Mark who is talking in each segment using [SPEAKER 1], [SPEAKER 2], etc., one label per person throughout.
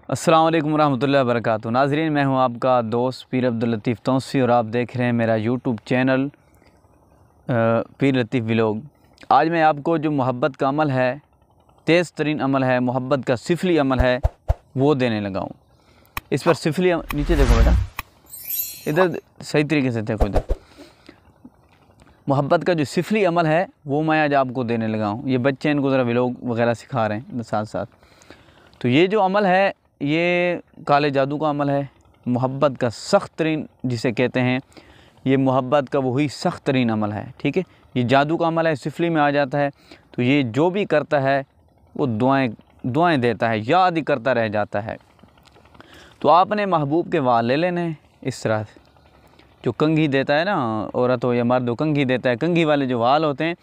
[SPEAKER 1] अस्सलाम वालेकुम रहमतुल्लाहि व बरकातुहू। नाज़रीन, मैं हूं आपका दोस्त पीर अब्दुल लतीफ़ तौसी और आप देख रहे हैं मेरा यूट्यूब चैनल पीर लतीफ़ व्लॉग। आज मैं आपको जो मोहब्बत का अमल है, तेज़ तरीन अमल है, मोहब्बत का सिफली अमल है, वो देने लगा हूँ। इस पर सिफली नीचे देखो बेटा, इधर सही तरीके से देखो, इधर मोहब्बत का जो सिफली अमल है वो मैं आज आपको देने लगा हूँ। ये बच्चे इनको ज़रा व्लॉग वगैरह सिखा रहे हैं साथ साथ। तो ये जो अमल है ये काले जादू का अमल है, मोहब्बत का सख्त तरीन जिसे कहते हैं, ये मोहब्बत का वही सख्त तरीन अमल है। ठीक है, ये जादू का अमल है, सिफली में आ जाता है। तो ये जो भी करता है वो दुआएं देता है, याद ही करता रह जाता है। तो आपने महबूब के वाल ले लेने हैं इस तरह से, जो कंघी देता है ना, औरत हो या मर्द हो, कंघी देता है, कंघी वाले जो वाल होते हैं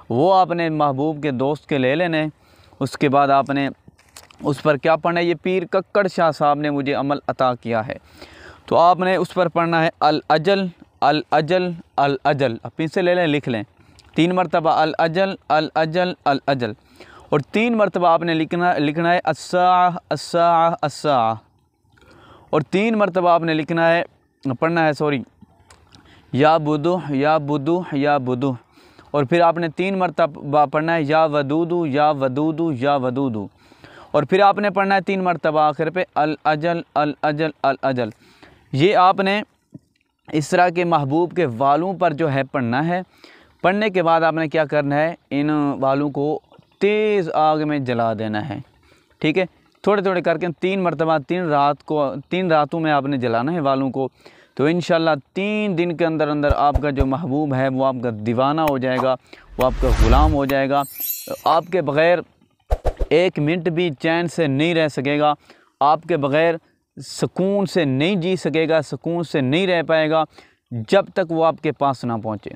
[SPEAKER 1] वो आपने महबूब के दोस्त के ले लेने। उसके बाद आपने उस पर क्या पढ़ना है, ये पीर कक्कड़ शाह साहब ने मुझे अमल अता किया है। तो आपने उस पर पढ़ना है अल अजल अल अजल अल अजल। अब फिर से ले लें, लिख लें 3 मरतबा अल अजल अल अजल अल अजल। और 3 मरतबा आपने लिखना है अस्सा अस्सा अस्सा। और 3 मरतबा आपने लिखना है, पढ़ना है या बुदू या बुदू या बुदू। और फिर आपने 3 मरतबा पढ़ना है या वदूदू या वदूदू या वदूदू। और फिर आपने पढ़ना है 3 मरतबा आखिर पे अल अजल अल अजल अल अजल। ये आपने इस तरह के महबूब के वालों पर जो है पढ़ना है। पढ़ने के बाद आपने क्या करना है, इन वालों को तेज़ आग में जला देना है। ठीक है, थोड़े थोड़े करके 3 मरतबा 3 रातों में आपने जलाना है वालों को। तो इंशाल्लाह 3 दिन के अंदर अंदर आपका जो महबूब है वो आपका दीवाना हो जाएगा, वो आपका ग़ुलाम हो जाएगा। आपके बग़ैर 1 मिनट भी चैन से नहीं रह सकेगा, आपके बग़ैर सुकून से नहीं जी सकेगा, सुकून से नहीं रह पाएगा जब तक वो आपके पास ना पहुँचे,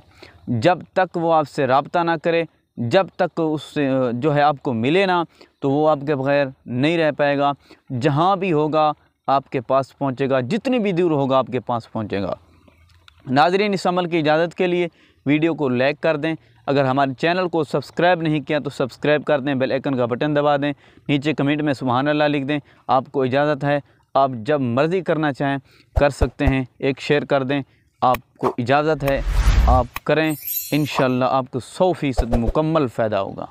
[SPEAKER 1] जब तक वो आपसे रब्ता ना करे, जब तक उससे जो है आपको मिले ना, तो वो आपके बग़ैर नहीं रह पाएगा। जहाँ भी होगा आपके पास पहुँचेगा, जितनी भी दूर होगा आपके पास पहुँचेगा। नाज़रीन, इस अमल की इजाज़त के लिए वीडियो को लाइक कर दें। अगर हमारे चैनल को सब्सक्राइब नहीं किया तो सब्सक्राइब कर दें, बेल आइकन का बटन दबा दें, नीचे कमेंट में सुभान अल्लाह लिख दें। आपको इजाज़त है, आप जब मर्ज़ी करना चाहें कर सकते हैं। एक शेयर कर दें, आपको इजाज़त है, आप करें। इंशाअल्लाह आपको 100% मुकम्मल फ़ायदा होगा।